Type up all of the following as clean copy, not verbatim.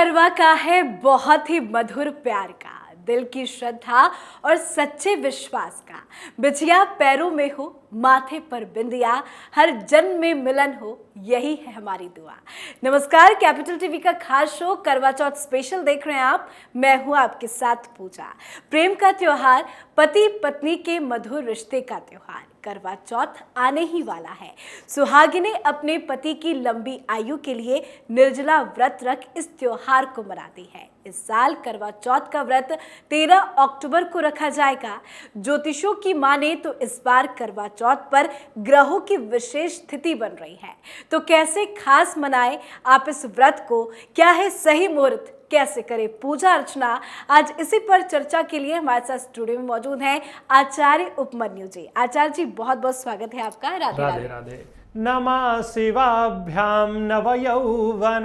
करवा का है बहुत ही मधुर प्यार का, दिल की श्रद्धा और सच्चे विश्वास का। बिछिया पैरों में हो, माथे पर बिंदिया, हर जन्म में मिलन हो, यही है हमारी दुआ। नमस्कार, कैपिटल टीवी का खास शो करवा चौथ स्पेशल देख रहे हैं आप। मैं हूं आपके साथ पूजा। प्रेम का त्योहार, पति पत्नी के मधुर रिश्ते का त्योहार करवा चौथ आने ही वाला है। सुहागिनें अपने पति की लंबी आयु के लिए निर्जला व्रत रख इस त्योहार को मनाती है। इस साल करवा चौथ का व्रत 13 अक्टूबर को रखा जाएगा। ज्योतिषों की माने तो इस बार करवा चौथ पर ग्रहों की विशेष स्थिति बन रही है। तो कैसे खास मनाएं आप इस व्रत को, क्या है सही मुहूर्त, कैसे करें पूजा अर्चना, आज इसी पर चर्चा के लिए हमारे साथ स्टूडियो में मौजूद हैं आचार्य उपमन्यु जी। आचार्य जी, बहुत बहुत स्वागत है आपका। राधे राधे राधे। नमः शिवाभ्यां नवयौवनाभ्यां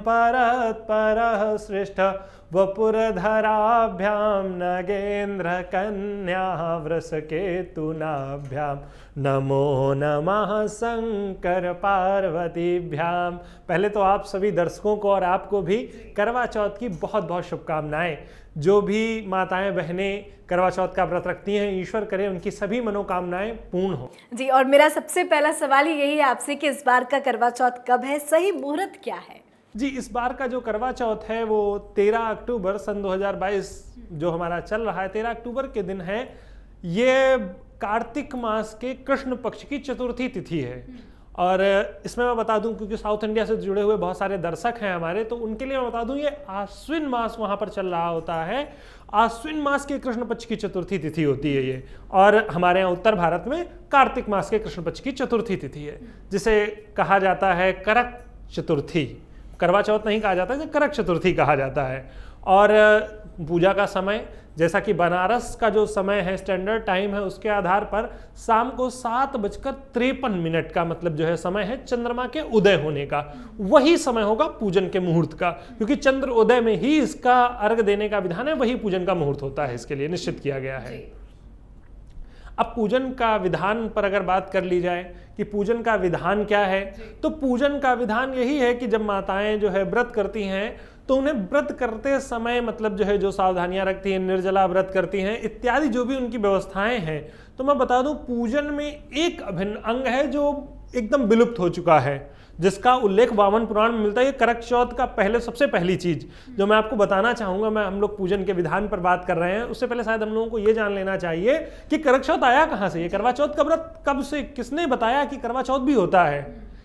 परः श्रेष्ठ वपुरधराभ्यां नगेन्द्र कन्या वृषकेतुनाभ्यां नमो नमः शंकर पार्वतीभ्यां। पहले तो आप सभी दर्शकों को और आपको भी करवा चौथ की बहुत बहुत शुभकामनाएं। जो भी माताएं बहनें करवा चौथ का व्रत रखती हैं, ईश्वर करे उनकी सभी मनोकामनाएं पूर्ण हो जी। और मेरा सबसे पहला सवाल यही है आपसे कि इस बार का करवा चौथ कब है, सही मुहूर्त क्या है? जी, इस बार का जो करवा चौथ है वो 13 अक्टूबर सन 2022 जो हमारा चल रहा है, 13 अक्टूबर के दिन है। ये कार्तिक मास के कृष्ण पक्ष की चतुर्थी तिथि है। और इसमें मैं बता दूं, क्योंकि साउथ इंडिया से जुड़े हुए बहुत सारे दर्शक हैं हमारे, तो उनके लिए मैं बता दूं ये आश्विन मास वहां पर चल रहा होता है। आश्विन मास के कृष्ण पक्ष की चतुर्थी तिथि होती है ये। और हमारे यहाँ उत्तर भारत में कार्तिक मास के कृष्ण पक्ष की चतुर्थी तिथि है, जिसे कहा जाता है करक चतुर्थी। करवा चौथ नहीं कहा जाता है, करक चतुर्थी कहा जाता है। और पूजा का समय, जैसा कि बनारस का जो समय है, स्टैंडर्ड टाइम है, उसके आधार पर शाम को 7:53 का मतलब जो है समय है चंद्रमा के उदय होने का। वही समय होगा पूजन के मुहूर्त का, क्योंकि चंद्र उदय में ही इसका अर्घ देने का विधान है, वही पूजन का मुहूर्त होता है, इसके लिए निश्चित किया गया है। अब पूजन का विधान पर अगर बात कर ली जाए कि पूजन का विधान क्या है, तो पूजन का विधान यही है कि जब माताएं जो है व्रत करती हैं, तो उन्हें व्रत करते समय मतलब जो है जो सावधानियां रखती हैं, निर्जला व्रत करती हैं इत्यादि जो भी उनकी व्यवस्थाएं हैं, तो मैं बता दूं पूजन में एक अभिन्न अंग है जो एकदम विलुप्त हो चुका है, जिसका उल्लेख वामन पुराण में मिलता है। ये करक चौथ का सबसे पहली चीज जो मैं आपको बताना चाहूंगा, हम लोग पूजन के विधान पर बात कर रहे हैं, उससे पहले शायद हम लोगों को ये जान लेना चाहिए कि करक चौथ आया कहां से, ये करवा चौथ का व्रत कब से, किसने बताया कि करवा चौथ भी होता है,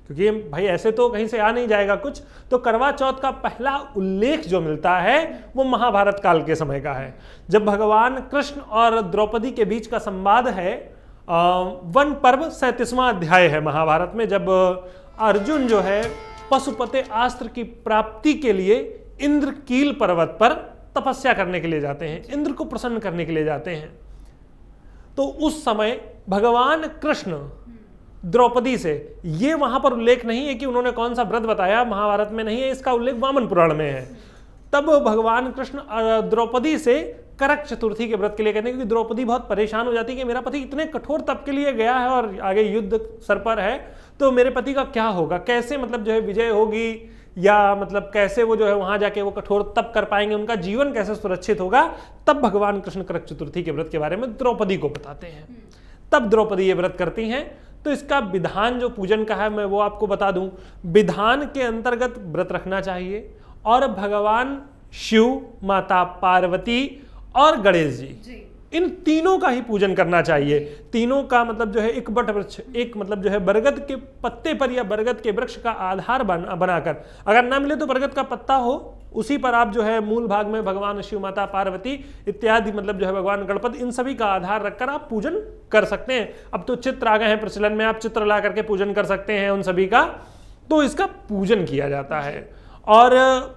क्योंकि भाई ऐसे तो कहीं से आ नहीं जाएगा कुछ। तो करवा चौथ का पहला उल्लेख जो मिलता है वो महाभारत काल के समय का है, जब भगवान कृष्ण और द्रौपदी के बीच का संवाद है। वन पर्व 37वां अध्याय है महाभारत में, जब अर्जुन जो है पशुपति अस्त्र की प्राप्ति के लिए इंद्रकील पर्वत पर तपस्या करने के लिए जाते हैं, इंद्र को प्रसन्न करने के लिए जाते हैं। तो उस समय भगवान कृष्ण द्रौपदी से, ये वहां पर उल्लेख नहीं है कि उन्होंने कौन सा व्रत बताया, महाभारत में नहीं है, इसका उल्लेख वामन पुराण में है। तब भगवान कृष्ण द्रौपदी से करक चतुर्थी के व्रत के लिए कहते हैं, क्योंकि द्रौपदी बहुत परेशान हो जाती है कि मेरा पति इतने कठोर तप के लिए गया है और आगे युद्ध सर पर है, तो मेरे पति का क्या होगा, कैसे मतलब जो है विजय होगी, या मतलब कैसे वो जो है वहां जाके वो कठोर तप कर पाएंगे, उनका जीवन कैसे सुरक्षित होगा। तब भगवान कृष्ण करक चतुर्थी के व्रत के बारे में द्रौपदी को बताते हैं। तब द्रौपदी ये व्रत करती हैं। तो इसका विधान जो पूजन का है मैं वो आपको बता दूं। विधान के अंतर्गत व्रत रखना चाहिए और भगवान शिव, माता पार्वती और गणेश जी, इन तीनों का ही पूजन करना चाहिए। तीनों का मतलब जो है एक बट वृक्ष, एक मतलब जो है बरगद के पत्ते पर या बरगद के वृक्ष का आधार बनाकर, अगर ना मिले तो बरगद का पत्ता हो, उसी पर आप जो है मूल भाग में भगवान शिव, माता पार्वती इत्यादि मतलब जो है भगवान गणपति, इन सभी का आधार रखकर आप पूजन कर सकते हैं। अब तो चित्र आ गए हैं प्रचलन में, आप चित्र ला करके पूजन कर सकते हैं उन सभी का। तो इसका पूजन किया जाता है और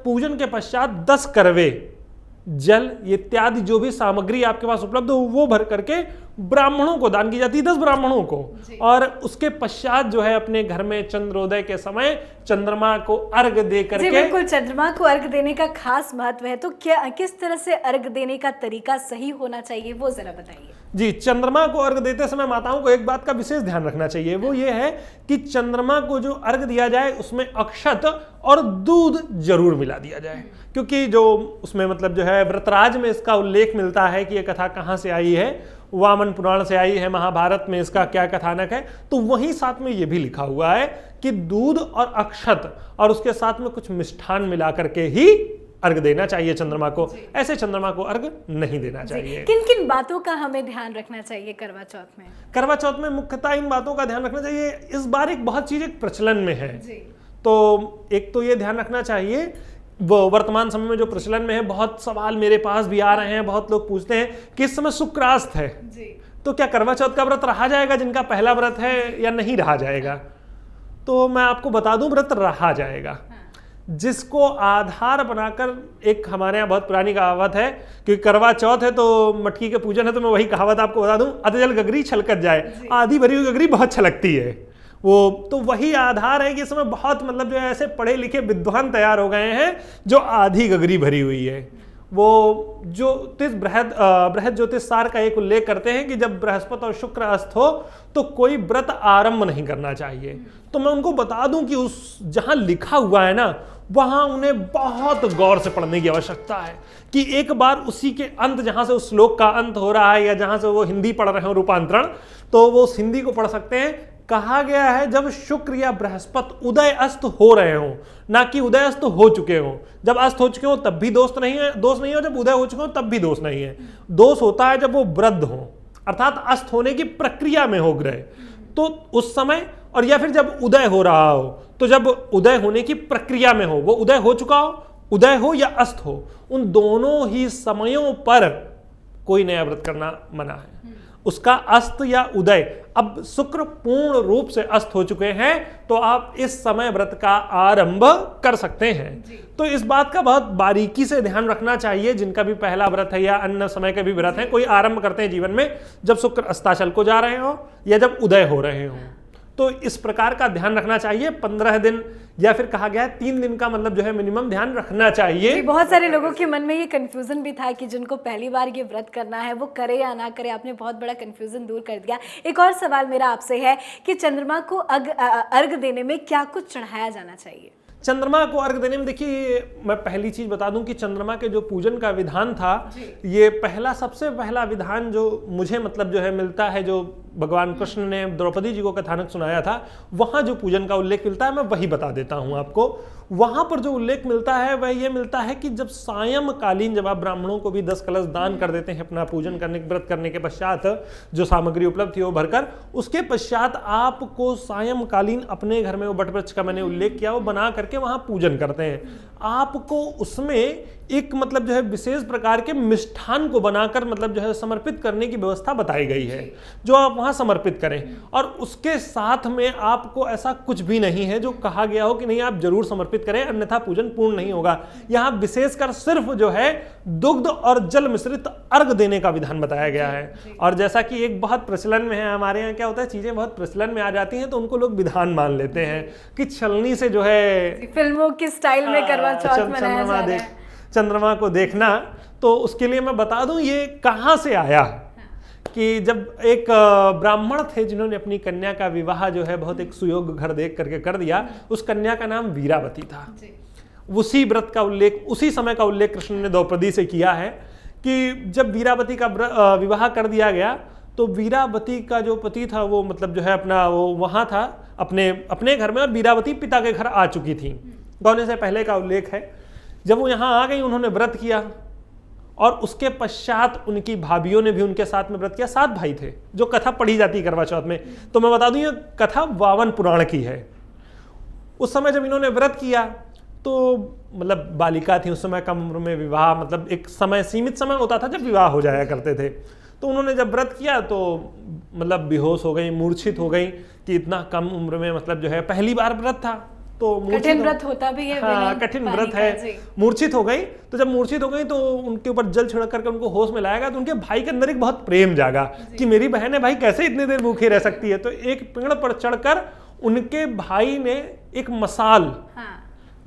पूजन के पश्चात 10 करवे जल इत्यादि जो भी सामग्री आपके पास उपलब्ध हो वो भर करके ब्राह्मणों को दान की जाती है, 10 ब्राह्मणों को। और उसके पश्चात जो है अपने घर में चंद्रोदय के समय चंद्रमा को अर्घ दे करके, बिल्कुल चंद्रमा को अर्घ देने का खास महत्व है, तो क्या किस तरह से अर्घ देने का तरीका सही होना चाहिए वो जरा बताइए। जी, चंद्रमा को अर्घ देते समय माताओं को एक बात का विशेष ध्यान रखना चाहिए, वो ये है कि चंद्रमा को जो अर्घ दिया जाए उसमें अक्षत और दूध जरूर मिला दिया जाए, क्योंकि जो उसमें मतलब जो है व्रतराज में इसका उल्लेख मिलता है कि ये कथा कहाँ से आई है, वामन पुराण से आई है, महाभारत में इसका क्या कथानक है, तो वहीं साथ में ये भी लिखा हुआ है कि दूध और अक्षत और उसके साथ में कुछ मिष्ठान मिला करके ही अर्घ देना चाहिए चंद्रमा को, ऐसे चंद्रमा को अर्घ नहीं देना चाहिए। किन किन बातों का हमें ध्यान रखना चाहिए करवा चौथ में? करवा चौथ में मुख्यतः इन बातों का ध्यान रखना चाहिए। इस बार एक बहुत चीज एक प्रचलन में है, तो एक तो ये ध्यान रखना चाहिए, वो वर्तमान समय में जो प्रचलन में है, बहुत सवाल मेरे पास भी आ रहे हैं, बहुत लोग पूछते हैं कि इस समय शुक्रास्त है तो क्या करवा चौथ का व्रत रहा जाएगा जिनका पहला व्रत है, या नहीं रहा जाएगा? तो मैं आपको बता दूं, व्रत रहा जाएगा। जिसको आधार बनाकर, एक हमारे यहाँ बहुत पुरानी कहावत है कि करवा चौथ है तो मटकी के पूजन है, तो मैं वही कहावत आपको बता दूं, अधजल गगरी छलकत जाए, आधी भरी हुई गगरी बहुत छलकती है। वो तो वही आधार है कि इस समय बहुत मतलब जो है ऐसे पढ़े लिखे विद्वान तैयार हो गए हैं जो आधी गगरी भरी हुई है। वो ज्योतिष बृहद ज्योतिष सार का एक उल्लेख करते हैं कि जब बृहस्पति और शुक्र अस्त हो तो कोई व्रत आरंभ नहीं करना चाहिए। तो मैं उनको बता दूं कि उस जहां लिखा हुआ है ना, वहां उन्हें बहुत गौर से पढ़ने की आवश्यकता है कि एक बार उसी के अंत, जहां से उस श्लोक का अंत हो रहा है या जहां से वो हिंदी पढ़ रहे हो रूपांतरण, तो वो उस हिंदी को पढ़ सकते हैं। कहा गया है जब शुक्र या बृहस्पति उदय अस्त हो रहे हो, ना कि उदय अस्त हो चुके हो। जब अस्त हो चुके हो तब भी दोष नहीं है, जब उदय हो चुके हो तब भी दोष नहीं है। दोष होता है जब वो वृद्ध हो, अर्थात अस्त होने की प्रक्रिया में हो ग्रह, तो उस समय, और या फिर जब उदय हो रहा हो, तो जब उदय होने की प्रक्रिया में हो, वो उदय हो चुका हो, उदय हो या अस्त हो, उन दोनों ही समयों पर कोई नया व्रत करना मना है। उसका अस्त या उदय, अब शुक्र पूर्ण रूप से अस्त हो चुके हैं तो आप इस समय व्रत का आरंभ कर सकते हैं। तो इस बात का बहुत बारीकी से ध्यान रखना चाहिए जिनका भी पहला व्रत है या अन्य समय के भी व्रत है, कोई आरंभ करते हैं जीवन में जब शुक्र अस्ताचल को जा रहे हो या जब उदय हो रहे हो, तो इस प्रकार का ध्यान रखना चाहिए। 15 दिन या फिर कहा गया है 3 दिन का मतलब जो है मिनिमम ध्यान रखना चाहिए। बहुत सारे लोगों के मन में ये कंफ्यूजन भी था कि जिनको पहली बार ये व्रत करना है वो करे या ना करे, आपने बहुत बड़ा कंफ्यूजन दूर कर दिया। एक और सवाल मेरा आपसे है कि चंद्रमा को अर्घ देने में क्या कुछ चढ़ाया जाना चाहिए? चंद्रमा को अर्घ देने में देखिए, मैं पहली चीज बता दूं कि चंद्रमा के जो पूजन का विधान था, ये सबसे पहला विधान जो मुझे मतलब जो है मिलता है, जो भगवान कृष्ण ने द्रौपदी जी को कथानक सुनाया था, वहां जो पूजन का उल्लेख मिलता है मैं वही बता देता हूं आपको। वहां पर जो उल्लेख मिलता है वह ये मिलता है कि जब सायंकालीन, जब आप ब्राह्मणों को भी 10 कलश दान कर देते हैं अपना पूजन करने, व्रत करने के पश्चात, जो सामग्री उपलब्ध थी वो भरकर, उसके पश्चात आपको सायंकालीन अपने घर में वो वटवृक्ष का मैंने उल्लेख किया, वो बना करके वहां पूजन करते हैं। आपको उसमें एक मतलब जो है विशेष प्रकार के मिष्ठान को बनाकर मतलब जो है समर्पित करने की व्यवस्था बताई गई है, जो आप वहां समर्पित करें। और उसके साथ में आपको ऐसा कुछ भी नहीं है जो कहा गया हो कि नहीं आप जरूर समर्पित करें अन्यथा पूजन पूर्ण नहीं होगा। यहाँ विशेषकर सिर्फ जो है दुग्ध और जल मिश्रित अर्घ देने का विधान बताया गया है। और जैसा कि एक बहुत प्रचलन में है, हमारे यहाँ क्या होता है, चीजें बहुत प्रचलन में आ जाती हैं तो उनको लोग विधान मान लेते हैं कि छलनी से जो है फिल्मों की स्टाइल में करवा चौथ मनाया जा रहा है, चंद्रमा को देखना। तो उसके लिए मैं बता दूं ये कहां से आया, कि जब एक ब्राह्मण थे जिन्होंने अपनी कन्या का विवाह जो है बहुत एक सुयोग्य घर देख करके कर दिया, उस कन्या का नाम वीरावती था। उसी व्रत का उल्लेख, उसी समय का उल्लेख कृष्ण ने द्रौपदी से किया है कि जब वीरावती का विवाह कर दिया गया तो वीरावती का जो पति था वो मतलब जो है अपना वो वहां था अपने घर में, और वीरावती पिता के घर आ चुकी थी। गौने से पहले का उल्लेख है। जब वो यहाँ आ गई उन्होंने व्रत किया और उसके पश्चात उनकी भाभियों ने भी उनके साथ में व्रत किया। 7 भाई थे, जो कथा पढ़ी जाती है करवा चौथ में। तो मैं बता दूं ये कथा वामन पुराण की है। उस समय जब इन्होंने व्रत किया तो मतलब बालिका थी उस समय, कम उम्र में विवाह, मतलब एक समय सीमित समय होता था जब विवाह हो जाया करते थे। तो उन्होंने जब व्रत किया तो मतलब बेहोश हो गई, मूर्छित हो गई कि इतना कम उम्र में मतलब जो है पहली बार व्रत था तो कठिन व्रत होता भी है। हाँ, कठिन व्रत है। मूर्छित हो गई, तो जब मूर्छित हो गई तो उनके ऊपर जल छिड़क करके उनको होश में लाया गया। तो उनके भाई के अंदर एक बहुत प्रेम जागा कि मेरी बहन है, भाई कैसे इतनी देर भूखी रह सकती है। तो एक पेड़ पर चढ़कर उनके भाई ने एक मसाल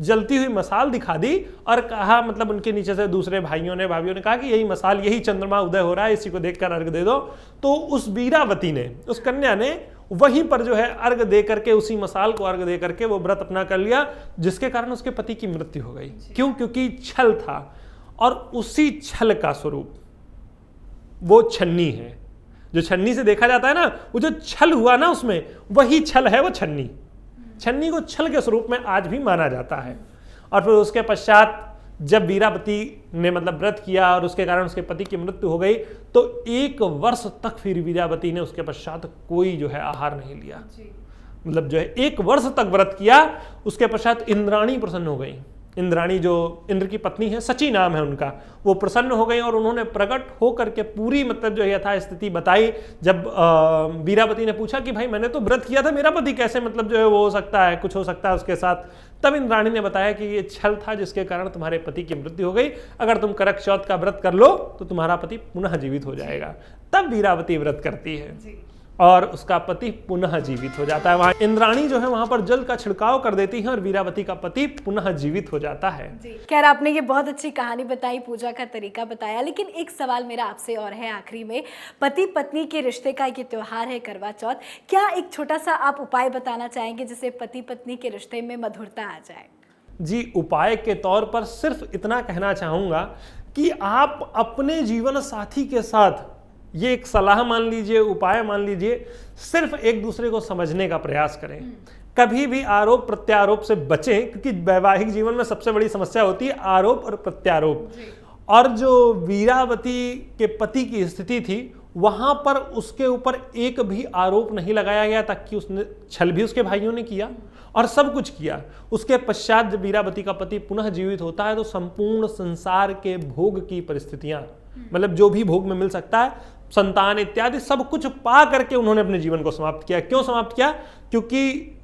जलती हुई मसाल दिखा दी और कहा, मतलब उनके नीचे से दूसरे भाइयों ने भाभियों ने कहा कि यही मसाल, यही चंद्रमा उदय हो रहा है, इसी को देखकर अर्घ दे दो। तो उस वीरावती ने, उस कन्या ने वहीं पर जो है अर्घ दे करके, उसी मसाल को अर्घ दे करके वो व्रत अपना कर लिया, जिसके कारण उसके पति की मृत्यु हो गई। क्यों? क्योंकि छल था, और उसी छल का स्वरूप वो छन्नी है। जो छन्नी से देखा जाता है ना, वो जो छल हुआ ना उसमें, वही छल है वो छन्नी। छन्नी को छल के स्वरूप में आज भी माना जाता है। और फिर उसके पश्चात जब वीरावती ने मतलब व्रत किया और उसके कारण उसके पति की मृत्यु हो गई, तो 1 वर्ष तक फिर वीरावती ने उसके पश्चात कोई जो है आहार नहीं लिया। मतलब जो है 1 वर्ष तक व्रत किया। उसके पश्चात इंद्राणी प्रसन्न हो गई। इंद्राणी जो इंद्र की पत्नी है, सची नाम है उनका, वो प्रसन्न हो गई और उन्होंने प्रकट होकर के पूरी मतलब जो यथा स्थिति बताई। जब वीरावती ने पूछा कि भाई मैंने तो व्रत किया था, मेरा पति कैसे मतलब जो है वो हो सकता है, कुछ हो सकता है उसके साथ, तब इंद्राणी ने बताया कि ये छल था जिसके कारण तुम्हारे पति की मृत्यु हो गई। अगर तुम करक चौथ का व्रत कर लो तो तुम्हारा पति पुनः जीवित हो जाएगा। तब वीरावती व्रत करती है और उसका पति पुनः जीवित हो जाता है। वहां इंद्राणी जो है वहां पर जल का छिड़काव कर देती है और वीरावती का पति पुनः जीवित हो जाता है। खैर, आपने ये बहुत अच्छी कहानी बताई, पूजा का तरीका बताया, लेकिन एक सवाल मेरा आपसे और है आखिरी में। पति पत्नी के रिश्ते का ये त्योहार है करवा चौथ, क्या एक छोटा सा आप उपाय बताना चाहेंगे जिससे पति पत्नी के रिश्ते में मधुरता आ जाए? जी, उपाय के तौर पर सिर्फ इतना कहना चाहूंगा कि आप अपने जीवन साथी के साथ, ये एक सलाह मान लीजिए, उपाय मान लीजिए, सिर्फ एक दूसरे को समझने का प्रयास करें। कभी भी आरोप प्रत्यारोप से बचें, क्योंकि वैवाहिक जीवन में सबसे बड़ी समस्या होती है आरोप और प्रत्यारोप। और जो वीरावती के पति की स्थिति थी, वहां पर उसके ऊपर एक भी आरोप नहीं लगाया गया, ताकि उसने छल भी उसके भाइयों ने किया और सब कुछ किया। उसके पश्चात जब वीरावती का पति पुनः जीवित होता है तो संपूर्ण संसार के भोग की परिस्थितियां, मतलब जो भी भोग में मिल सकता है, संतान इत्यादि सब कुछ पा करके उन्होंने अपने जीवन को समाप्त किया। क्यों समाप्त किया? क्योंकि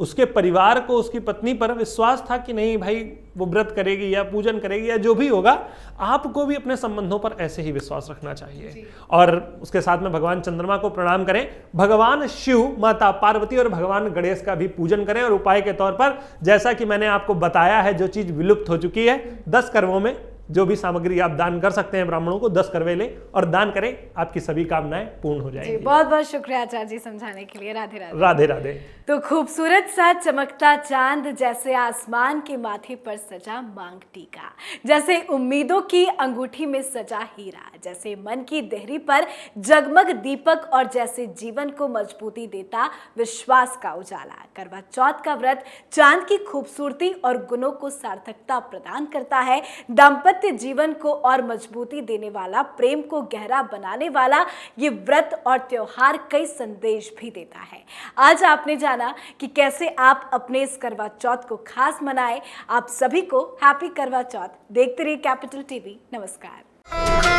उसके परिवार को उसकी पत्नी पर विश्वास था कि नहीं भाई वो व्रत करेगी या पूजन करेगी या जो भी होगा, आपको भी अपने संबंधों पर ऐसे ही विश्वास रखना चाहिए। और उसके साथ में भगवान चंद्रमा को प्रणाम करें, भगवान शिव, माता पार्वती और भगवान गणेश का भी पूजन करें। और उपाय के तौर पर, जैसा कि मैंने आपको बताया है, जो चीज विलुप्त हो चुकी है, 10 करवों में जो भी सामग्री आप दान कर सकते हैं ब्राह्मणों को, 10 करवे लें और दान करें, आपकी सभी कामनाएं पूर्ण हो जाएंगी। बहुत बहुत शुक्रिया आचार्य जी समझाने के लिए। राधे राधे। राधे राधे। तो खूबसूरत सा चमकता चांद, जैसे आसमान के माथे पर सजा मांग टीका, जैसे उम्मीदों की अंगूठी में सजा हीरा, जैसे मन की देहरी पर जगमग दीपक और जैसे जीवन को मजबूती देता विश्वास का उजाला। करवा चौथ का व्रत चांद की खूबसूरती और गुणों को सार्थकता प्रदान करता है, दाम्पत्य जीवन को और मजबूती देने वाला, प्रेम को गहरा बनाने वाला ये व्रत और त्योहार कई संदेश भी देता है। आज आपने जाना कि कैसे आप अपने इस करवा चौथ को खास मनाएं। आप सभी को हैप्पी करवा चौथ। देखते रहिए कैपिटल टीवी। नमस्कार।